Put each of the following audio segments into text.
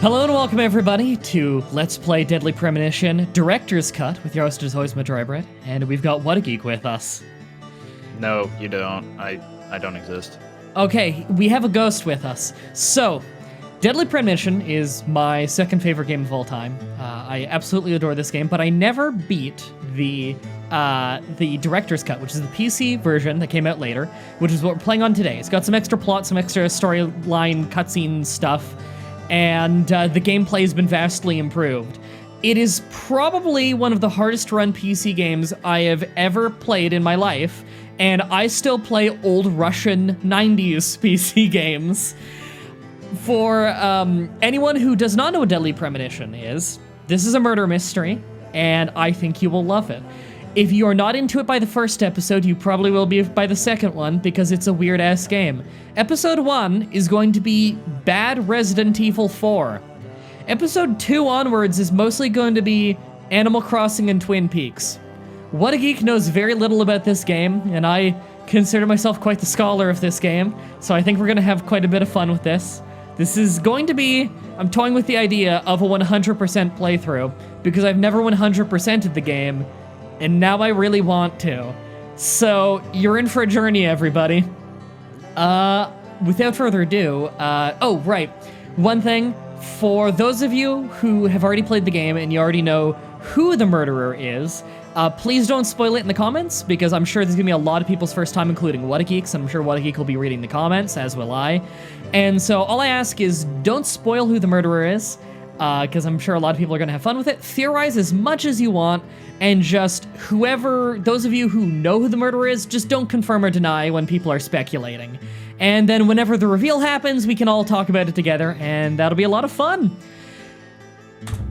Hello and welcome everybody to Let's Play Deadly Premonition Director's Cut with your host as always, Mah-Dry-Bread, and we've got Whattageek with us. No, you don't. I don't exist. Okay, we have a ghost with us. So, Deadly Premonition is my second favorite game of all time. I absolutely adore this game, but I never beat the Director's Cut, which is the PC version that came out later, which is what we're playing on today. It's got some extra plot, some extra storyline, cutscene stuff, and the gameplay has been vastly improved. It is probably one of the hardest run PC games I have ever played in my life, and I still play old Russian 90s PC games. For anyone who does not know what Deadly Premonition is, this is a murder mystery, and I think you will love it. If you are not into it by the first episode, you probably will be by the second one, because it's a weird-ass game. Episode 1 is going to be Bad Resident Evil 4. Episode 2 onwards is mostly going to be Animal Crossing and Twin Peaks. Whattageek knows very little about this game, and I consider myself quite the scholar of this game, so I think we're going to have quite a bit of fun with this. This is going to be, I'm toying with the idea of a 100% playthrough, because I've never 100%ed the game, and now I really want to. So, you're in for a journey, everybody. Without further ado, oh, right. One thing, for those of you who have already played the game and you already know who the murderer is, please don't spoil it in the comments, because I'm sure this is going to be a lot of people's first time, including Whattageeks, and I'm sure Whattageek will be reading the comments, as will I. And so all I ask is don't spoil who the murderer is, because I'm sure a lot of people are going to have fun with it. Theorize as much as you want, and just those of you who know who the murderer is, just don't confirm or deny when people are speculating. And then whenever the reveal happens, we can all talk about it together, and that'll be a lot of fun.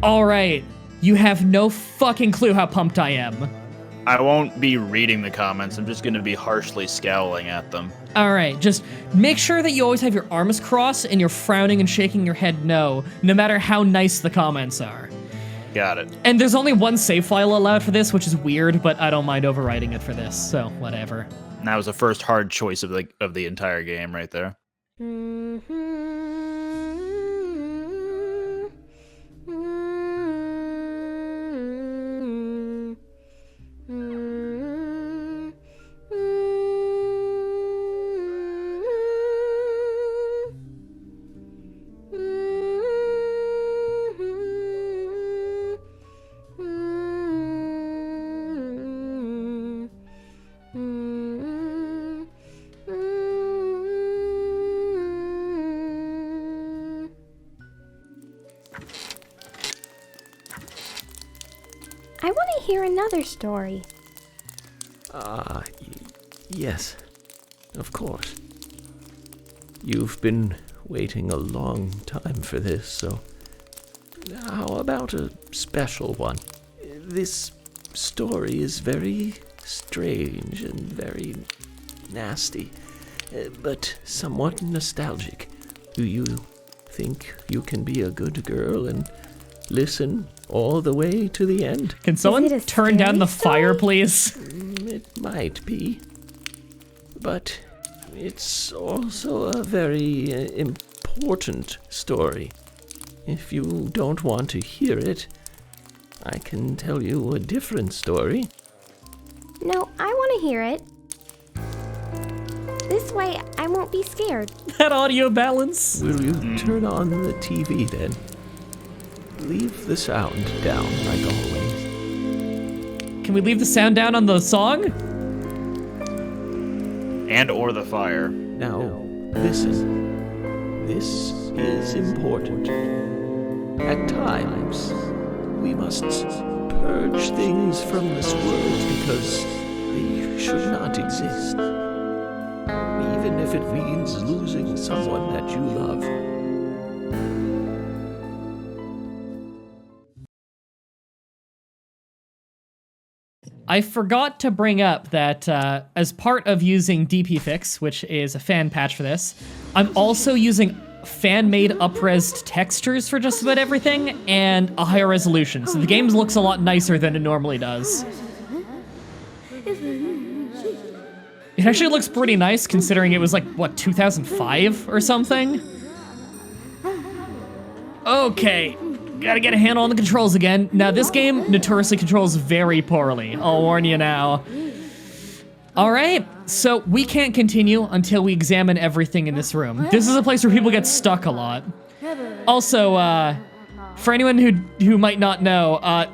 All right. You have no fucking clue how pumped I am. I won't be reading the comments. I'm just going to be harshly scowling at them. All right, just make sure that you always have your arms crossed and you're frowning and shaking your head no matter how nice the comments are. Got it. And there's only one save file allowed for this, which is weird, but I don't mind overwriting it for this, so whatever. And that was the first hard choice of the entire game right there. I want to hear another story. Yes, of course. You've been waiting a long time for this, so how about a special one? This story is very strange and very nasty, but somewhat nostalgic. Do you think you can be a good girl and listen all the way to the end? Can someone turn down the fire, please? It might be. But it's also a very important story. If you don't want to hear it, I can tell you a different story. No, I want to hear it. This way, I won't be scared. That audio balance. Will you turn on the TV then? Leave the sound down, like always. Can we leave the sound down on the song? And or the fire. Now, listen. This is important. At times, we must purge things from this world because they should not exist. Even if it means losing someone that you love. I forgot to bring up that as part of using DPFix, which is a fan patch for this, I'm also using fan-made up-resed textures for just about everything and a higher resolution, so the game looks a lot nicer than it normally does. It actually looks pretty nice considering it was like, what, 2005 or something? Okay, gotta get a handle on the controls again. Now, this game notoriously controls very poorly. I'll warn you now. All right, so we can't continue until we examine everything in this room. This is a place where people get stuck a lot. Also, for anyone who might not know,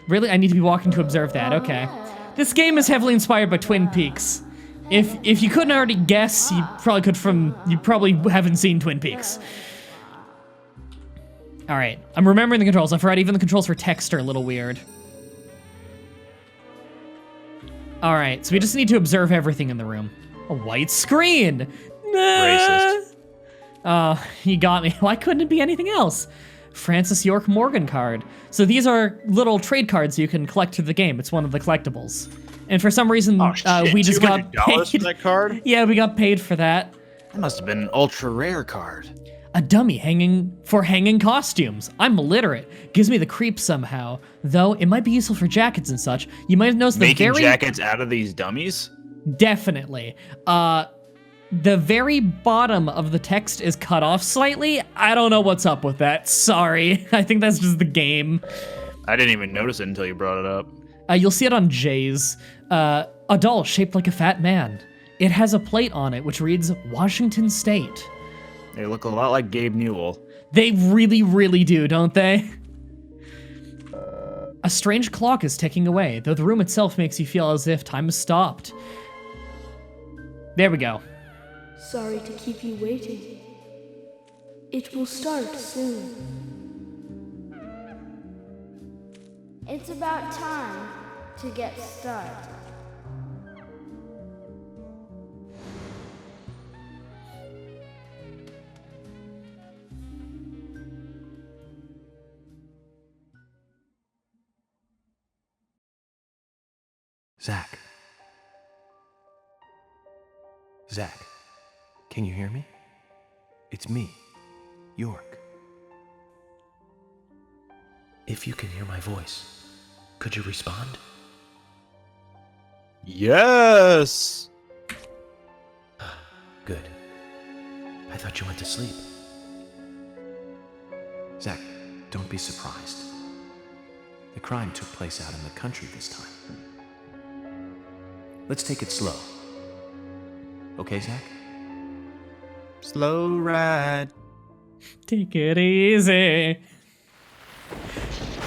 really, I need to be walking to observe that, okay. This game is heavily inspired by Twin Peaks. If you couldn't already guess, you probably haven't seen Twin Peaks. All right, I'm remembering the controls. I forgot even the controls for text are a little weird. All right, so we just need to observe everything in the room. A white screen. Racist. You got me. Why couldn't it be anything else? Francis York Morgan card. So these are little trade cards you can collect through the game. It's one of the collectibles. And for some reason, we just got paid. For that card? Yeah, we got paid for that. That must have been an ultra rare card. A dummy hanging costumes. I'm illiterate. Gives me the creeps somehow. Though it might be useful for jackets and such. You might notice Making jackets out of these dummies? Definitely. The very bottom of the text is cut off slightly. I don't know what's up with that. Sorry. I think that's just the game. I didn't even notice it until you brought it up. You'll see it on Jay's. A doll shaped like a fat man. It has a plate on it which reads Washington State. They look a lot like Gabe Newell. They really, really do, don't they? A strange clock is ticking away, though the room itself makes you feel as if time has stopped. There we go. Sorry to keep you waiting. It will start soon. It's about time to get started. Zach. Zach, can you hear me? It's me, York. If you can hear my voice, could you respond? Yes! Good. I thought you went to sleep. Zach, don't be surprised. The crime took place out in the country this time. Let's take it slow. Okay, Zach? Slow ride. Take it easy.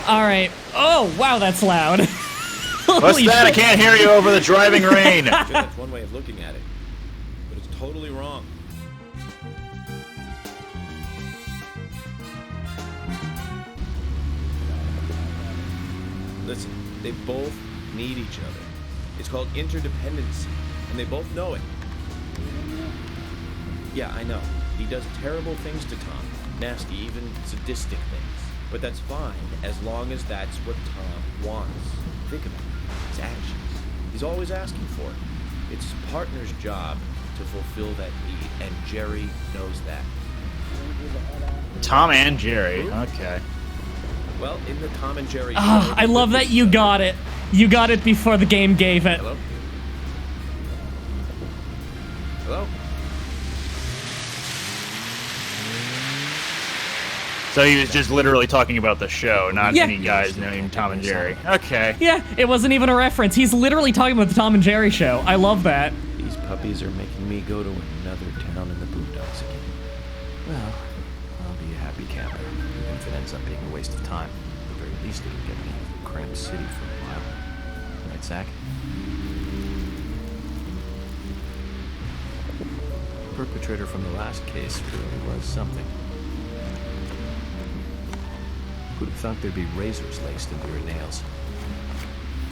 All right. Oh, wow, that's loud. What's that? I can't hear you over the driving rain. Sure, that's one way of looking at it, but it's totally wrong. Listen, they both need each other. It's called interdependency, and they both know it. Yeah, I know. He does terrible things to Tom. Nasty, even sadistic things. But that's fine, as long as that's what Tom wants. Think about it. His actions. He's always asking for it. It's his partner's job to fulfill that need, and Jerry knows that. Tom and Jerry. Okay. Well, in the Tom and Jerry... I love that you got it. You got it before the game gave it. Hello? Hello? So he was just literally talking about the show, not Yeah. any guys named Tom and Jerry. Okay. Yeah, it wasn't even a reference. He's literally talking about the Tom and Jerry show. I love that. These puppies are making me go to another town in the boondocks again. Well, I'll be a happy camper, even if it ends up being a waste of time. At the very least, it'll get me out of the cramped city for a while. Right, Zach? The perpetrator from the last case really was something. Who'd have thought there'd be razors laced into your nails?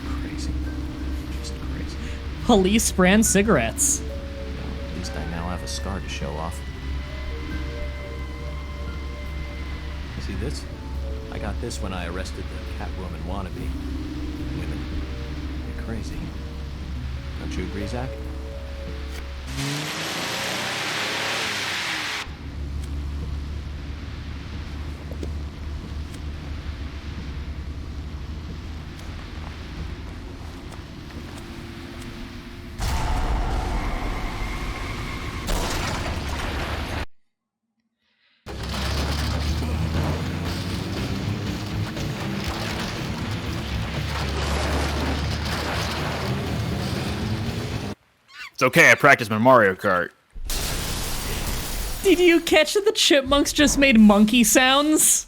Crazy. Just crazy. Police brand cigarettes. Well, at least I now have a scar to show off. See this? I got this when I arrested the Catwoman wannabe. Women. They're crazy. Don't you agree, Zach? okay, I practiced my Mario Kart. Did you catch that the chipmunks just made monkey sounds?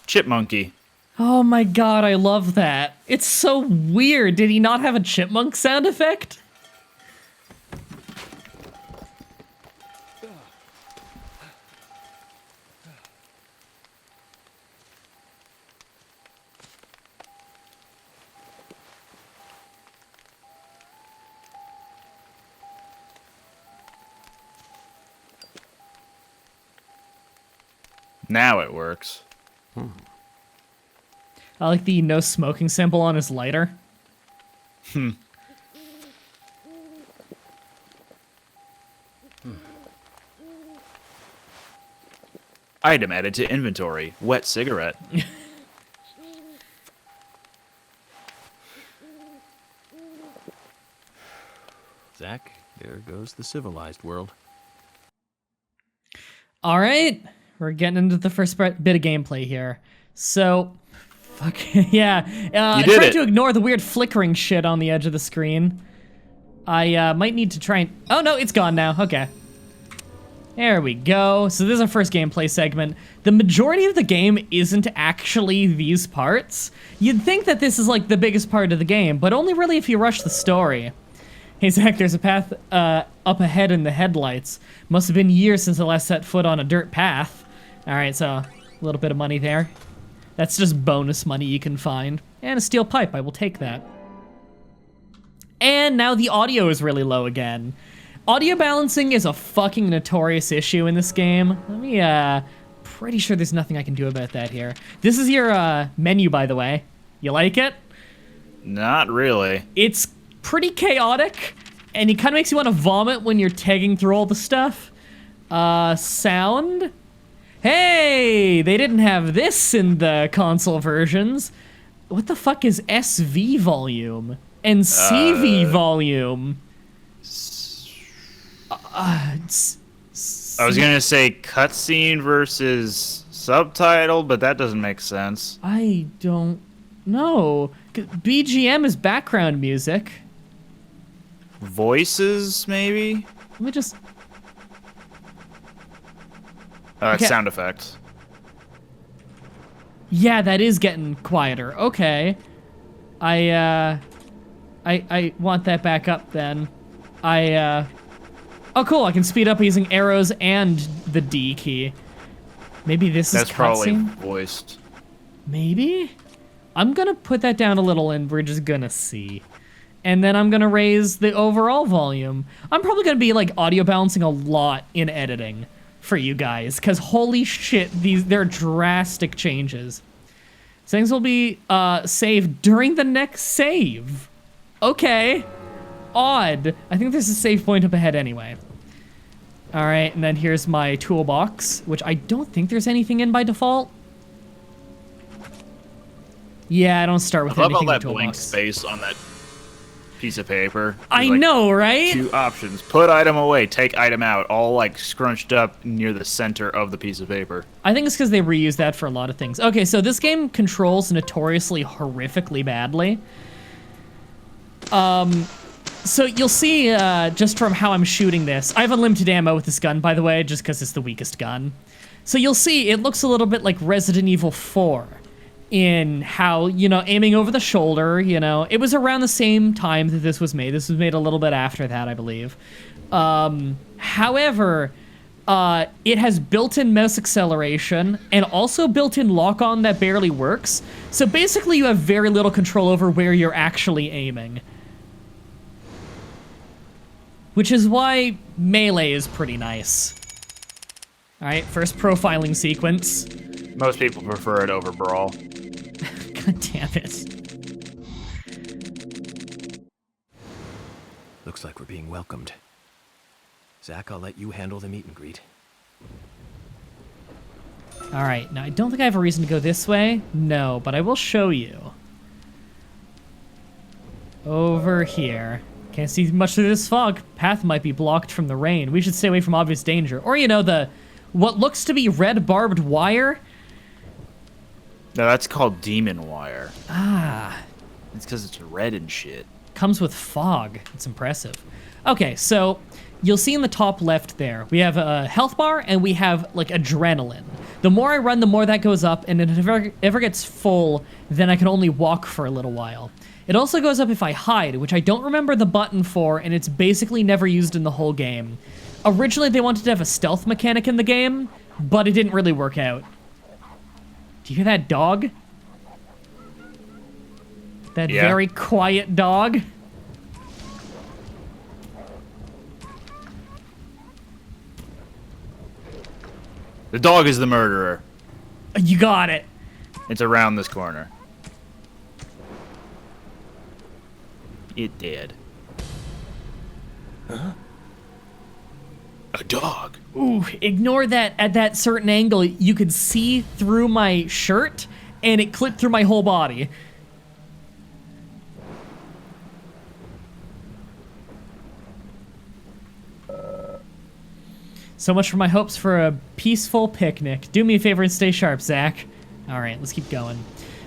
Chipmunky. Oh my god, I love that. It's so weird. Did he not have a chipmunk sound effect? Now it works. I like the no smoking symbol on his lighter. Item added to inventory. Wet cigarette. Zach, there goes the civilized world. All right, we're getting into the first bit of gameplay here. So, fuck yeah. I did tried it. to ignore the weird flickering shit on the edge of the screen. I might need to try and... Oh no, it's gone now. Okay. There we go. So this is our first gameplay segment. The majority of the game isn't actually these parts. You'd think that this is like the biggest part of the game, but only really if you rush the story. Hey Zach, there's a path up ahead in the headlights. Must have been years since I last set foot on a dirt path. Alright, so a little bit of money there. That's just bonus money you can find. And a steel pipe, I will take that. And now the audio is really low again. Audio balancing is a fucking notorious issue in this game. Let me, pretty sure there's nothing I can do about that here. This is your, menu, by the way. You like it? Not really. It's pretty chaotic, and it kind of makes you want to vomit when you're tagging through all the stuff. Sound? Hey, they didn't have this in the console versions. What the fuck is SV volume? And CV volume? I was gonna say cutscene versus subtitle, but that doesn't make sense. I don't know. BGM is background music. Voices, maybe? Let me just... It's Okay. sound effects. Yeah, that is getting quieter. Okay. I want that back up then. Oh, cool, I can speed up using arrows and the D key. Maybe this That's is probably cutscene? voiced. Maybe? I'm gonna put that down a little and we're just gonna see. And then I'm gonna raise the overall volume. I'm probably gonna be like audio balancing a lot in editing for you guys, because holy shit, there are drastic changes. Things will be saved during the next save. Okay. Odd. I think there's a save point up ahead anyway. All right, and then here's my toolbox, which I don't think there's anything in by default. Yeah, I don't start with I love anything all in the that blank toolbox. space on that piece of paper. I Like, know, right? 2 options. Put item away, take item out, all like scrunched up near the center of the piece of paper. I think it's because they reuse that for a lot of things. Okay, so this game controls notoriously horrifically badly. So you'll see, just from how I'm shooting this, I have unlimited ammo with this gun, by the way, just because it's the weakest gun. So you'll see it looks a little bit like Resident Evil 4 in how, you know, aiming over the shoulder, you know. It was around the same time that this was made. This was made a little bit after that, I believe. However, it has built-in mouse acceleration and also built-in lock-on that barely works. So basically you have very little control over where you're actually aiming. Which is why melee is pretty nice. Alright, first profiling sequence. Most people prefer it over Brawl. God damn it. Looks like we're being welcomed. Zach, I'll let you handle the meet and greet. Alright, now I don't think I have a reason to go this way. No, but I will show you. Over here. Can't see much through this fog. Path might be blocked from the rain. We should stay away from obvious danger. Or, you know, what looks to be red barbed wire. No, that's called demon wire. Ah. It's because it's red and shit. Comes with fog. It's impressive. Okay, so you'll see in the top left there, we have a health bar and we have like adrenaline. The more I run, the more that goes up, and if it ever gets full, then I can only walk for a little while. It also goes up if I hide, which I don't remember the button for, and it's basically never used in the whole game. Originally, they wanted to have a stealth mechanic in the game, but it didn't really work out. Do you hear that dog? That very quiet dog? The dog is the murderer. You got it. It's around this corner. It did. Huh? A dog. Ooh, ignore that. At that certain angle, you could see through my shirt, and it clipped through my whole body. So much for my hopes for a peaceful picnic. Do me a favor and stay sharp, Zach. All right, let's keep going.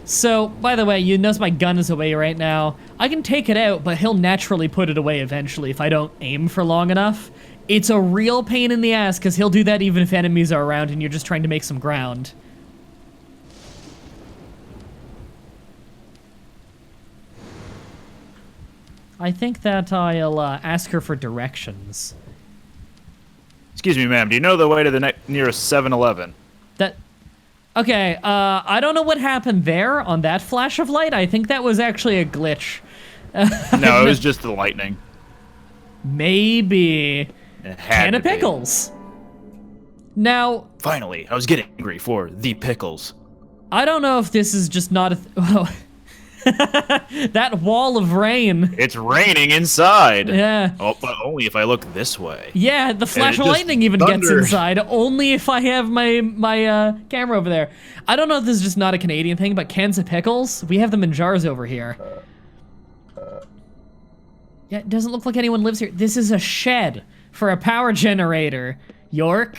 So, by the way, you notice my gun is away right now. I can take it out, but he'll naturally put it away eventually if I don't aim for long enough. It's a real pain in the ass, because he'll do that even if enemies are around and you're just trying to make some ground. I think that I'll ask her for directions. Excuse me, ma'am. Do you know the way to the nearest 7-Eleven? Okay, I don't know what happened there on that flash of light. I think that was actually a glitch. No, it was just the lightning. Maybe. Can of pickles. Now... Finally, I was getting angry for the pickles. I don't know if this is just not a... that wall of rain. It's raining inside. Yeah. Oh, but only if I look this way. Yeah, the flash of lightning even gets inside. Only if I have my camera over there. I don't know if this is just not a Canadian thing, but cans of pickles, we have them in jars over here. Yeah, it doesn't look like anyone lives here. This is a shed for a power generator. York.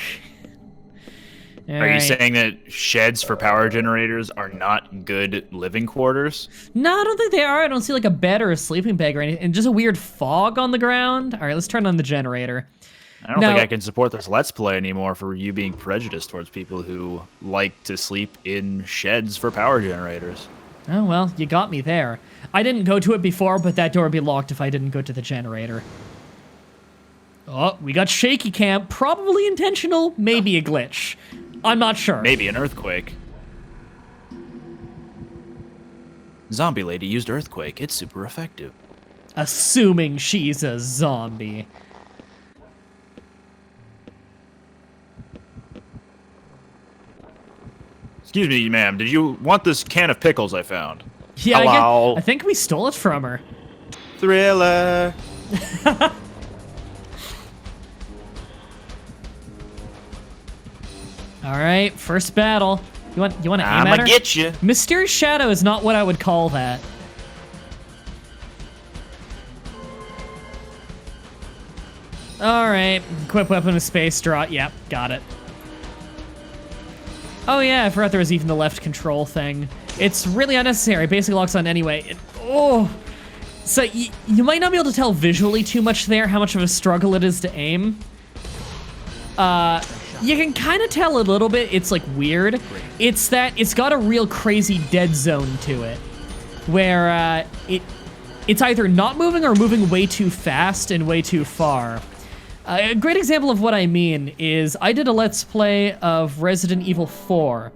Are you saying that sheds for power generators are not good living quarters? No, I don't think they are. I don't see like a bed or a sleeping bag or anything. And just a weird fog on the ground. All right, let's turn on the generator. I don't think I can support this Let's Play anymore for you being prejudiced towards people who like to sleep in sheds for power generators. Oh, well, you got me there. I didn't go to it before, but that door would be locked if I didn't go to the generator. Oh, we got shaky cam. Probably intentional, maybe a glitch. I'm not sure. Maybe an earthquake. Zombie lady used earthquake. It's super effective. Assuming she's a zombie. Excuse me, ma'am. Did you want this can of pickles I found? Yeah, Hello? I think we stole it from her. Thriller. All right, first battle. You want to aim at her? I'ma get you. Mysterious Shadow is not what I would call that. All right, equip weapon with space draw. Yep, got it. Oh yeah, I forgot there was even the left control thing. It's really unnecessary. Basically locks on anyway. So you might not be able to tell visually too much there how much of a struggle it is to aim. You can kind of tell a little bit. It's like weird. It's that it's got a real crazy dead zone to it, where it's either not moving or moving way too fast and way too far. A great example of what I mean is I did a Let's Play of Resident Evil 4.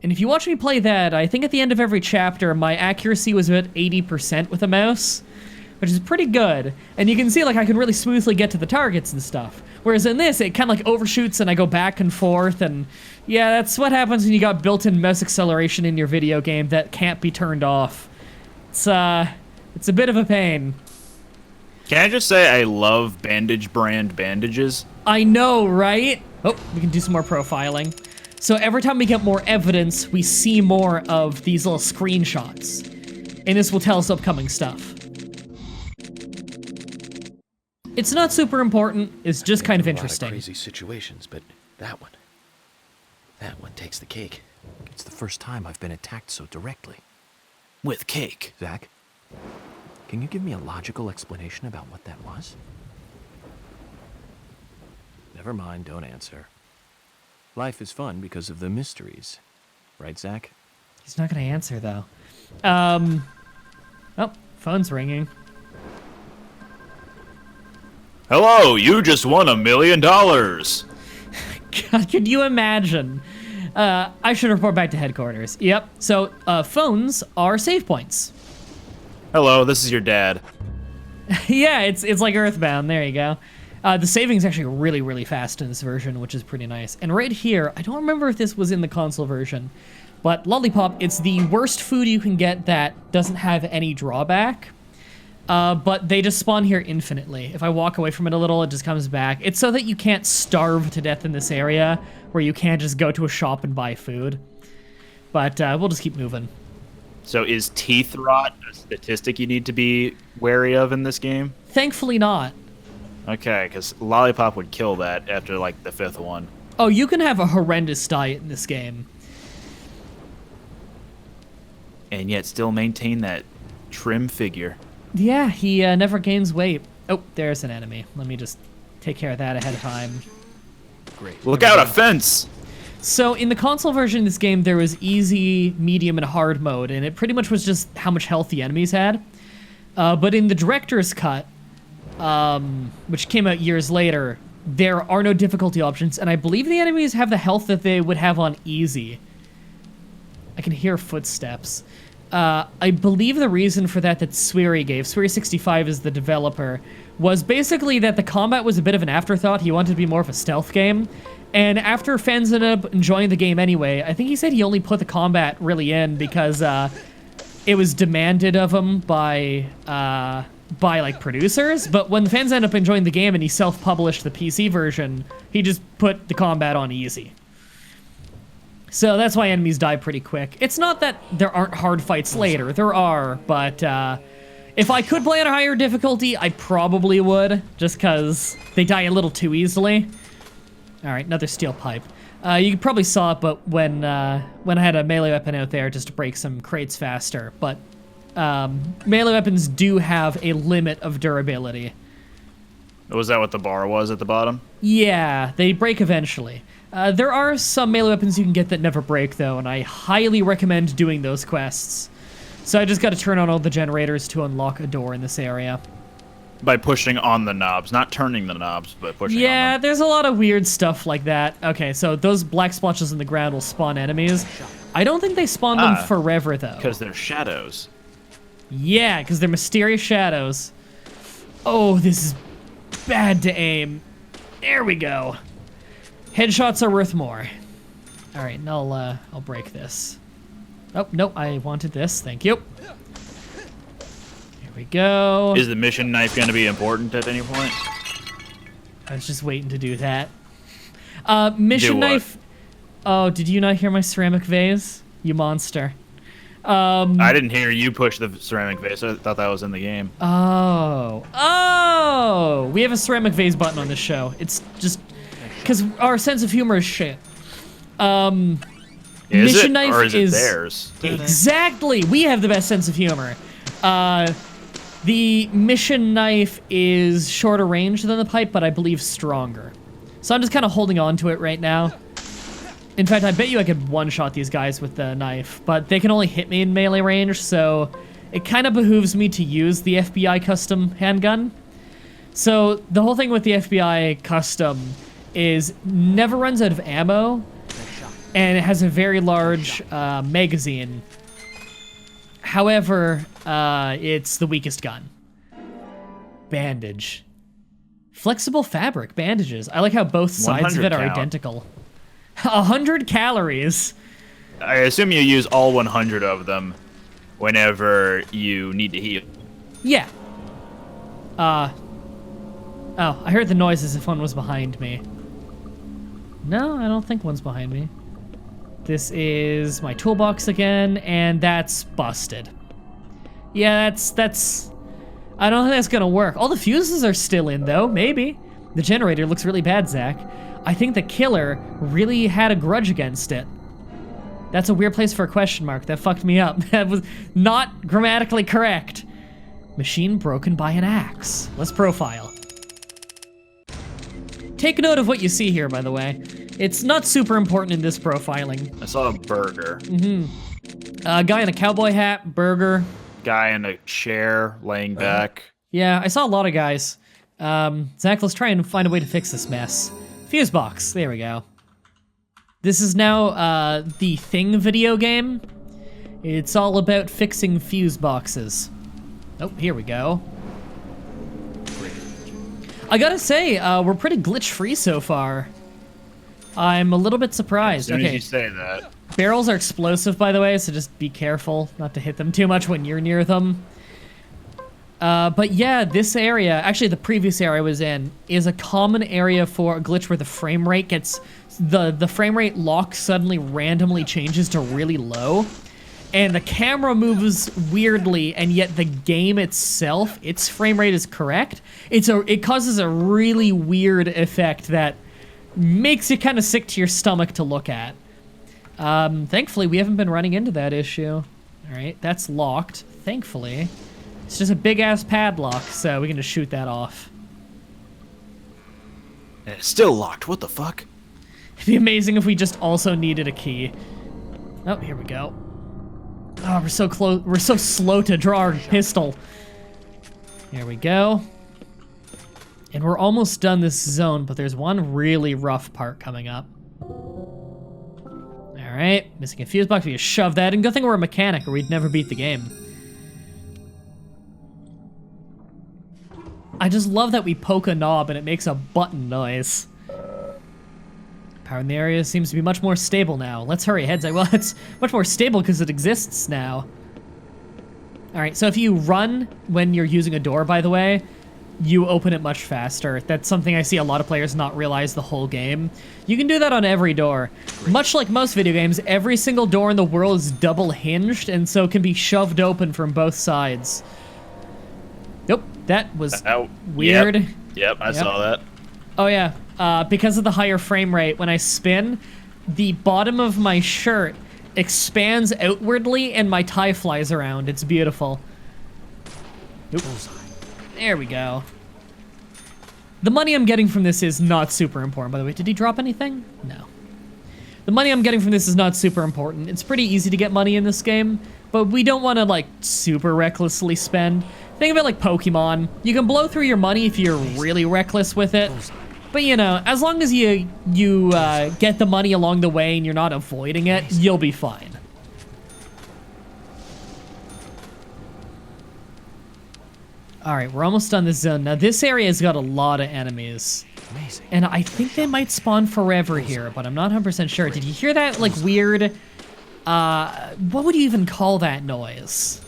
And if you watch me play that, I think at the end of every chapter, my accuracy was about 80% with a mouse, which is pretty good. And you can see, like, I can really smoothly get to the targets and stuff. Whereas in this, it kind of, like, overshoots and I go back and forth, and yeah, that's what happens when you got built-in mouse acceleration in your video game that can't be turned off. It's a bit of a pain. Can I just say I love Bandage brand bandages? I know, right? Oh, we can do some more profiling. So every time we get more evidence, we see more of these little screenshots. And this will tell us upcoming stuff. It's not super important, it's just kind of interesting. A lot of crazy situations, but that one takes the cake. It's the first time I've been attacked so directly. With cake. Zach? Can you give me a logical explanation about what that was? Never mind, don't answer. Life is fun because of the mysteries. Right, Zach? He's not gonna answer though. Oh, phone's ringing. Hello, you just won $1 million. God, could you imagine? I should report back to headquarters. Yep. So phones are save points. Hello, this is your dad. Yeah, it's like Earthbound. There you go. The saving is actually really, really fast in this version, which is pretty nice. And right here, I don't remember if this was in the console version, but Lollipop, it's the worst food you can get that doesn't have any drawback. But they just spawn here infinitely. If I walk away from it a little, it just comes back. It's so that you can't starve to death in this area, where you can't just go to a shop and buy food. But we'll just keep moving. So is teeth rot a statistic you need to be wary of in this game? Thankfully not. Okay, because Lollipop would kill that after, like, the 5th one. Oh, you can have a horrendous diet in this game. And yet still maintain that trim figure. Yeah, he never gains weight. Oh, there's an enemy. Let me just take care of that ahead of time. Great. Look out, a fence! So in the console version of this game, there was easy, medium, and hard mode, and it pretty much was just how much health the enemies had. But in the director's cut, which came out years later, there are no difficulty options, and I believe the enemies have the health that they would have on easy. I can hear footsteps. I believe the reason for that Swery gave, Swery65 is the developer, was basically that the combat was a bit of an afterthought. He wanted to be more of a stealth game. And after fans ended up enjoying the game anyway, I think he said he only put the combat really in because it was demanded of him by like producers. But when the fans ended up enjoying the game and he self-published the PC version, he just put the combat on easy. So that's why enemies die pretty quick. It's not that there aren't hard fights later. There are, but if I could play on a higher difficulty, I probably would, just because they die a little too easily. All right, another steel pipe. You probably saw it, but when I had a melee weapon out there just to break some crates faster. But melee weapons do have a limit of durability. Was that what the bar was at the bottom? Yeah, they break eventually. There are some melee weapons you can get that never break, though, and I highly recommend doing those quests. So I just got to turn on all the generators to unlock a door in this area. By pushing on the knobs, not turning the knobs, but pushing on Yeah, them. there's a lot of weird stuff like that. Okay, so those black splotches in the ground will spawn enemies. I don't think they spawn them forever, though. Because they're shadows. Yeah, because they're mysterious shadows. Oh, this is bad to aim. There we go. Headshots are worth more. All right, now I'll break this. Oh, no, I wanted this. Thank you. Here we go. Is the mission knife going to be important at any point? I was just waiting to do that. Mission Do what? knife. Oh, did you not hear my ceramic vase? You monster. I didn't hear you push the ceramic vase. I thought that was in the game. Oh, we have a ceramic vase button on this show. It's just because our sense of humor is shit. Is Mission it, knife or is it is theirs? Exactly. We have the best sense of humor. The mission knife is shorter range than the pipe, but I believe stronger. So I'm just kind of holding on to it right now. In fact, I bet you I could one-shot these guys with the knife, but they can only hit me in melee range, so it kind of behooves me to use the FBI custom handgun. So the whole thing with the FBI custom is never runs out of ammo, and it has a very large magazine. However, it's the weakest gun. Bandage. Flexible fabric bandages. I like how both sides of it are 100 count. identical. 100 calories. I assume you use all 100 of them whenever you need to heal. Yeah. Oh, I heard the noise as if one was behind me. No, I don't think one's behind me. This is my toolbox again, and that's busted. Yeah, that's... I don't think that's gonna work. All the fuses are still in, though. Maybe. The generator looks really bad, Zach. I think the killer really had a grudge against it. That's a weird place for a question mark. That fucked me up. That was not grammatically correct. Machine broken by an axe. Let's profile. Take note of what you see here, by the way. It's not super important in this profiling. I saw a burger. A guy in a cowboy hat, burger. Guy in a chair laying back. Yeah, I saw a lot of guys. Zach, let's try and find a way to fix this mess. Fuse box, there we go. This is now the Thing video game. It's all about fixing fuse boxes. Oh, here we go. I gotta say, we're pretty glitch-free so far. I'm a little bit surprised. As soon Okay. as you say that. Barrels are explosive, by the way, so just be careful not to hit them too much when you're near them. But yeah, this area, actually the previous area I was in, is a common area for a glitch where the frame rate gets, the frame rate lock suddenly randomly changes to really low. And the camera moves weirdly, and yet the game itself, its frame rate is correct. It causes a really weird effect that makes you kind of sick to your stomach to look at. Thankfully, we haven't been running into that issue. All right, that's locked, thankfully. It's just a big-ass padlock, so we can just shoot that off. And it's still locked, what the fuck? It'd be amazing if we just also needed a key. Oh, here we go. Oh, we're so close. We're so slow to draw our pistol. Here we go. And we're almost done this zone, but there's one really rough part coming up. All right, missing a fuse box. We just shove that in. Good thing we're a mechanic, or we'd never beat the game. I just love that we poke a knob and it makes a button noise. Power in the area seems to be much more stable now. Let's hurry ahead. Well, it's much more stable because it exists now. All right, so if you run when you're using a door, by the way, you open it much faster. That's something I see a lot of players not realize the whole game. You can do that on every door. Much like most video games, every single door in the world is double hinged and so can be shoved open from both sides. Nope, that was weird. Yep, I saw that. Oh yeah, because of the higher frame rate, when I spin, the bottom of my shirt expands outwardly and my tie flies around. It's beautiful. Oops. There we go. The money I'm getting from this is not super important, by the way. Did he drop anything? No. The money I'm getting from this is not super important. It's pretty easy to get money in this game, but we don't want to, like, super recklessly spend. Think of it like Pokemon. You can blow through your money if you're really reckless with it. But, you know, as long as you get the money along the way and you're not avoiding it, you'll be fine. All right, we're almost done this zone. Now, this area's got a lot of enemies. Amazing. And I think they might spawn forever here, but I'm not 100% sure. Did you hear that, like, weird... what would you even call that noise?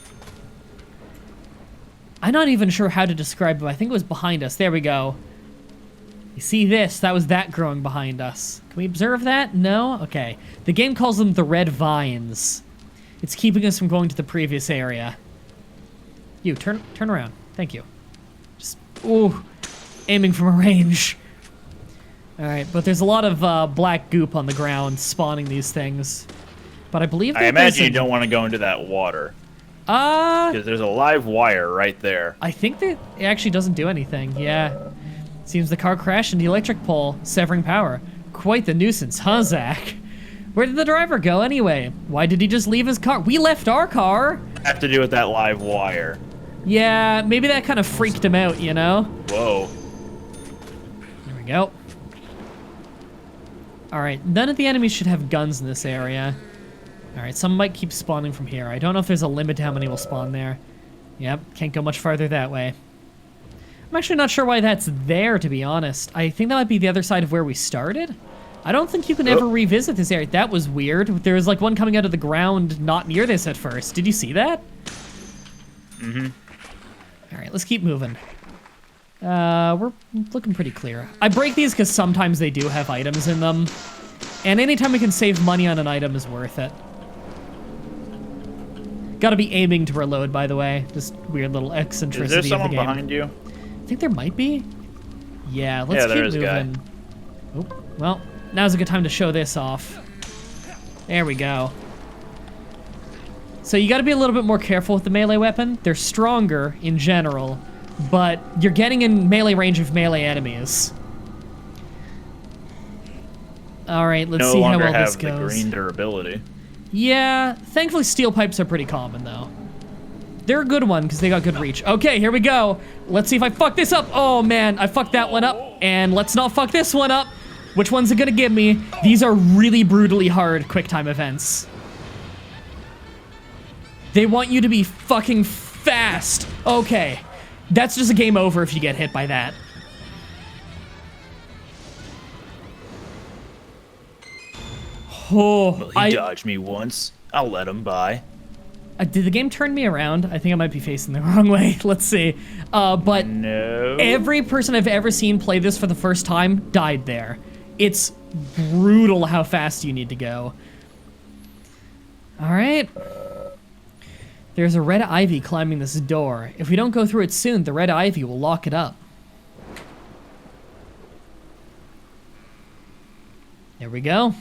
I'm not even sure how to describe it. I think it was behind us. There we go. You see this? That was that growing behind us. Can we observe that? No? Okay. The game calls them the red vines. It's keeping us from going to the previous area. You, turn around. Thank you. Just, ooh, aiming from a range. All right, but there's a lot of black goop on the ground spawning these things. But I believe I imagine you don't want to go into that water. Because there's a live wire right there. I think that it actually doesn't do anything, yeah. Seems the car crashed into the electric pole, severing power. Quite the nuisance, huh, Zach? Where did the driver go anyway? Why did he just leave his car? We left our car! Have to do with that live wire. Yeah, maybe that kind of freaked him out, you know? Whoa. There we go. Alright, none of the enemies should have guns in this area. Alright, some might keep spawning from here. I don't know if there's a limit to how many will spawn there. Yep, can't go much farther that way. I'm actually not sure why that's there, to be honest. I think that might be the other side of where we started. I don't think you can ever revisit this area. That was weird. There was like one coming out of the ground not near this at first. Did you see that? Mm-hmm. Alright, let's keep moving. We're looking pretty clear. I break these because sometimes they do have items in them. And anytime we can save money on an item is worth it. Gotta be aiming to reload, by the way. Just weird little eccentricity Is there of the someone game. behind you? I think there might be. Yeah, let's there keep is a guy. moving. Oh, well, now's a good time to show this off. There we go. So you gotta be a little bit more careful with the melee weapon. They're stronger in general, but you're getting in melee range of melee enemies. All right, let's see how well this goes. No longer have the green durability. Yeah, thankfully steel pipes are pretty common though. They're a good one because they got good reach. Okay, here we go. Let's see if I fuck this up. Oh man, I fucked that one up. And let's not fuck this one up. Which one's it gonna give me? These are really brutally hard QuickTime events. They want you to be fucking fast. Okay, that's just a game over if you get hit by that. Oh, Well, he dodged me once. I'll let him by. Did the game turn me around? I think I might be facing the wrong way. Let's see. But no. Every person I've ever seen play this for the first time died there. It's brutal how fast you need to go. All right. There's a red ivy climbing this door. If we don't go through it soon, the red ivy will lock it up. There we go.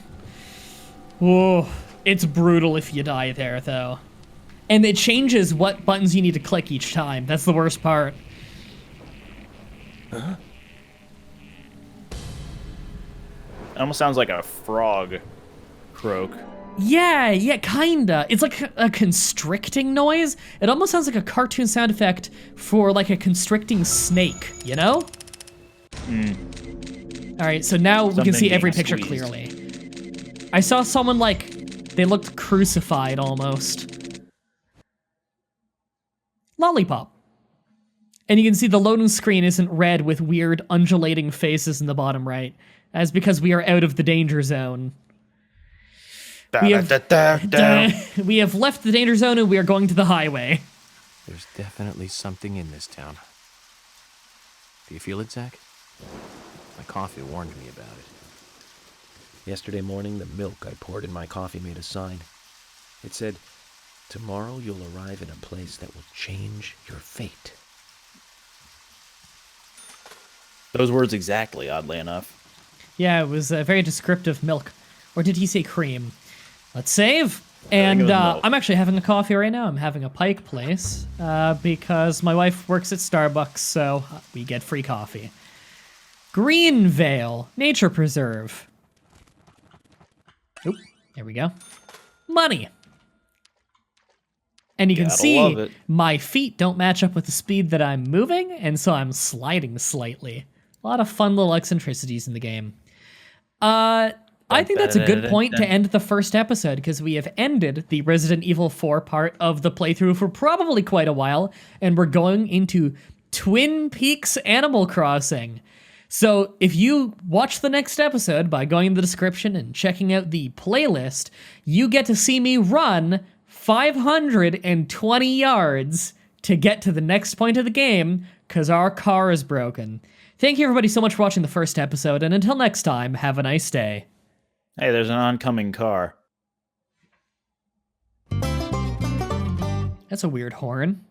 Whoa. It's brutal if you die there, though. And it changes what buttons you need to click each time. That's the worst part. It almost sounds like a frog croak. Yeah, kinda. It's like a constricting noise. It almost sounds like a cartoon sound effect for like a constricting snake, you know? All right, so now we can see every picture clearly. I saw someone they looked crucified almost. Lollipop. And you can see the loading screen isn't red with weird undulating faces in the bottom right. That's because we are out of the danger zone. We have left the danger zone and we are going to the highway. There's definitely something in this town. Do you feel it, Zach? My coffee warned me about it. Yesterday morning, the milk I poured in my coffee made a sign. It said, "Tomorrow you'll arrive in a place that will change your fate." Those words exactly, oddly enough. Yeah, it was a very descriptive milk. Or did he say cream? Let's save. And I'm actually having a coffee right now. I'm having a Pike Place because my wife works at Starbucks, so we get free coffee. Greenvale Nature Preserve. Oop, there we go. Money. And you can see my feet don't match up with the speed that I'm moving, and so I'm sliding slightly. A lot of fun little eccentricities in the game. I think that's a good point to end the first episode, because we have ended the Resident Evil 4 part of the playthrough for probably quite a while, and we're going into Twin Peaks Animal Crossing. So if you watch the next episode by going in the description and checking out the playlist, you get to see me run 520 yards to get to the next point of the game, because our car is broken. Thank you everybody so much for watching the first episode, and until next time, have a nice day. Hey, there's an oncoming car. That's a weird horn.